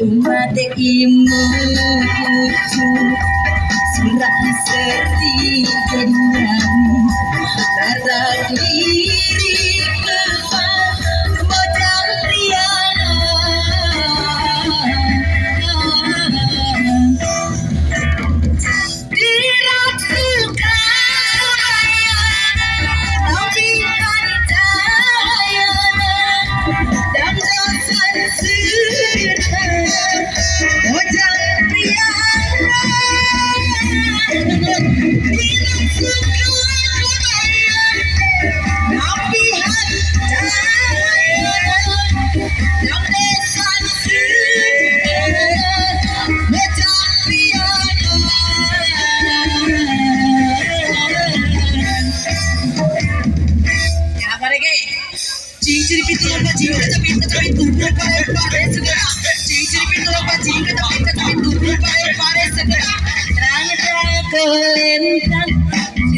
Umat imu surat seri keduan rasa diri kepas modal riana dirasukan tapi kan cahayana dan dosan sederhana modal riana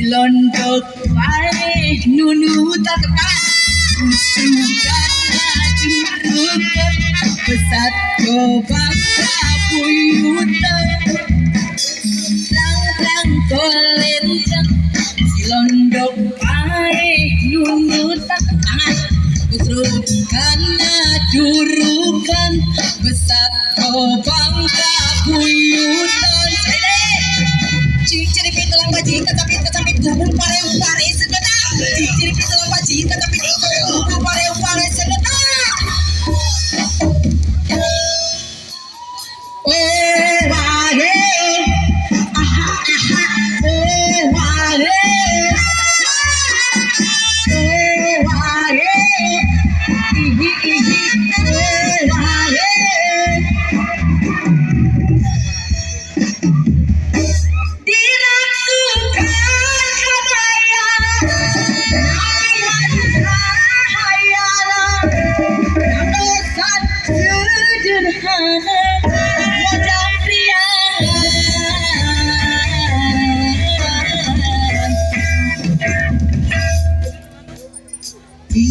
Londok pare nunu tak kepas usukan jurukan pesat gobang puyutan lang kolencang si londok pare nunu tak kepas usukan jurukan pesat gobang puyutan ciri pitulang baji tapi tubuh pare segenap ciri pitulang baji tapi tubuh pare segenap oh wale aha oh wale oh wale oh wale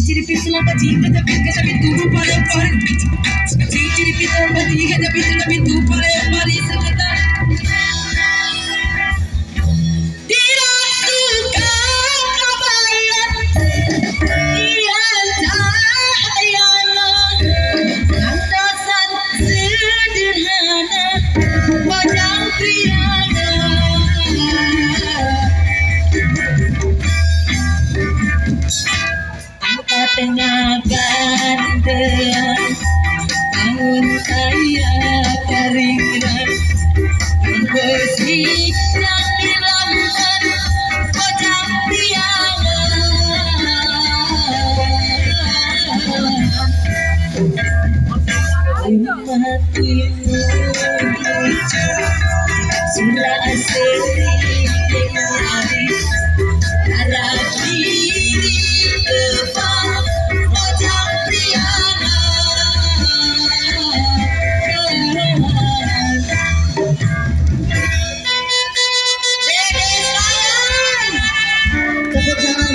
ciri pitulang baji tapi tubuh pare ciri pitulang baji tapi tubuh pare segenap tengah gandean tahun saya keringan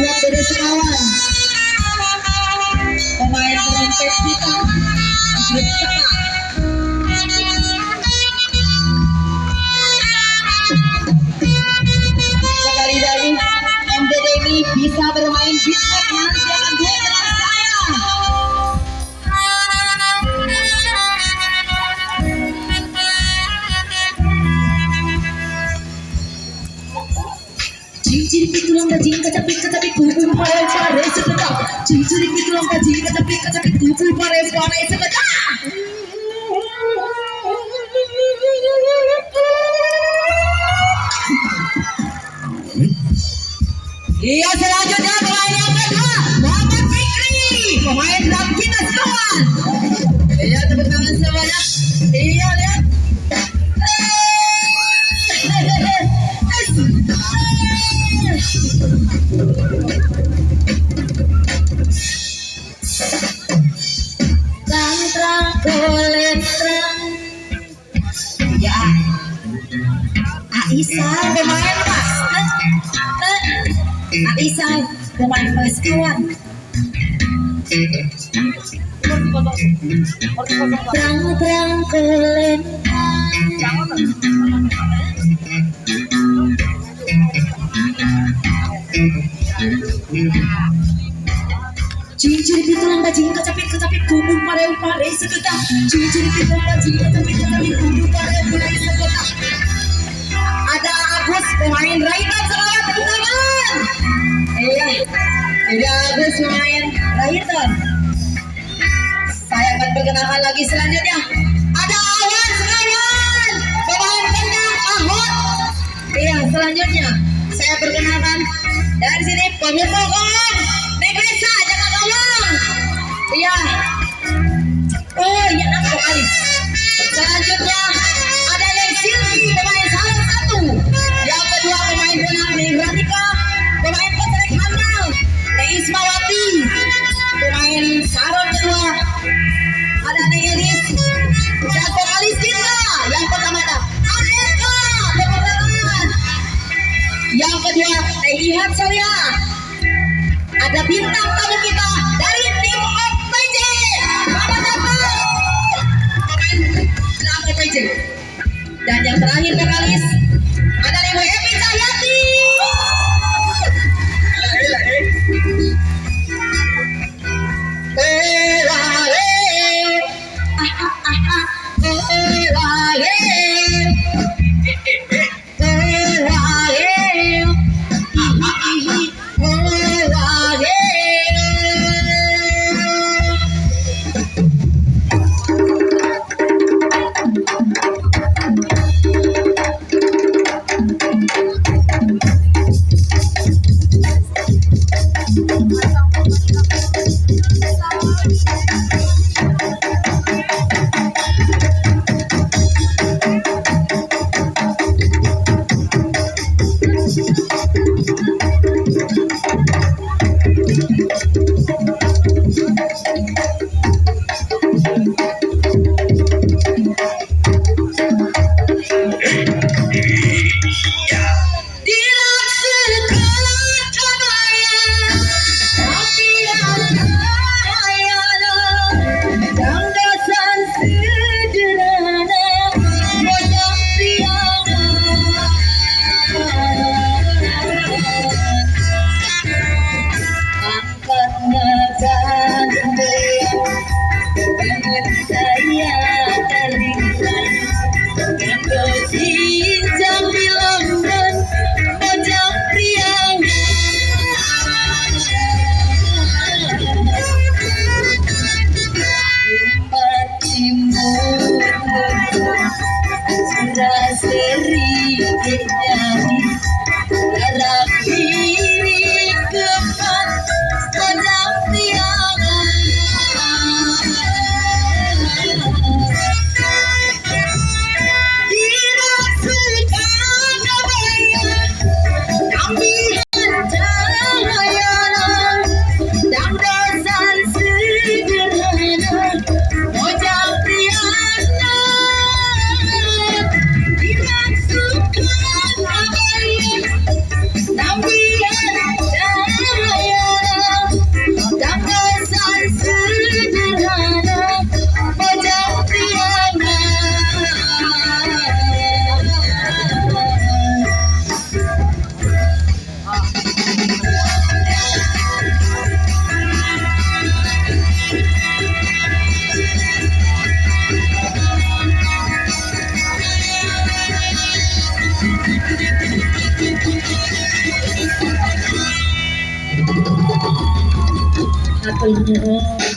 buat dari sekawan pemain trompet kita grup sama. Sekali lagi MDD ini bisa bermain beatbox, nanti akan duet dengan saya. Cincin pitulang bajing kecapit kubur pare pare sekedap. Cincin pitulang bajing kecapit kubur pare pare sekedap. Iya, selanjutnya pemain yang kedua Muhammad Fikri, pemain drum kita kawan. Iya, tepuk tangan semuanya. Iya, lihat. Terang kolen terang. Ya, Aisyah pemain bass. Aisyah pemain bass kawan. Terang kolen. Cincin pitulang bajing kecapit kubur pare pare sekedap. Cincin pitulang bajing kecapit kubur pare pare sekedap. Ada Agus pemain raitan, selamat tepuk tangan. Iya, ada Agus pemain raitan. Saya akan perkenalkan lagi selanjutnya. Ada Awan sekalian, pemain kendang Ahok. Iya, selanjutnya saya perkenalkan dari sini pemukul gong Negresa, jangan tolong. Iya. Oh iya, nama vokalis. Selanjutnya ada Lesilvi, pemain salah satu. Yang kedua pemain benang Negratika, pemain petrek handal Ismawati, pemain saron kedua. Ada Negelis dan vokalis kita. Yang pertama ada Eka, teman-teman. Yang kedua Lihat Surya. Ada bintang tamu kita dari tim OPJ. Selamat datang pemain dalam OPJ. Dan yang terakhir vokalis ada Ibu Evi Cahyati. Atul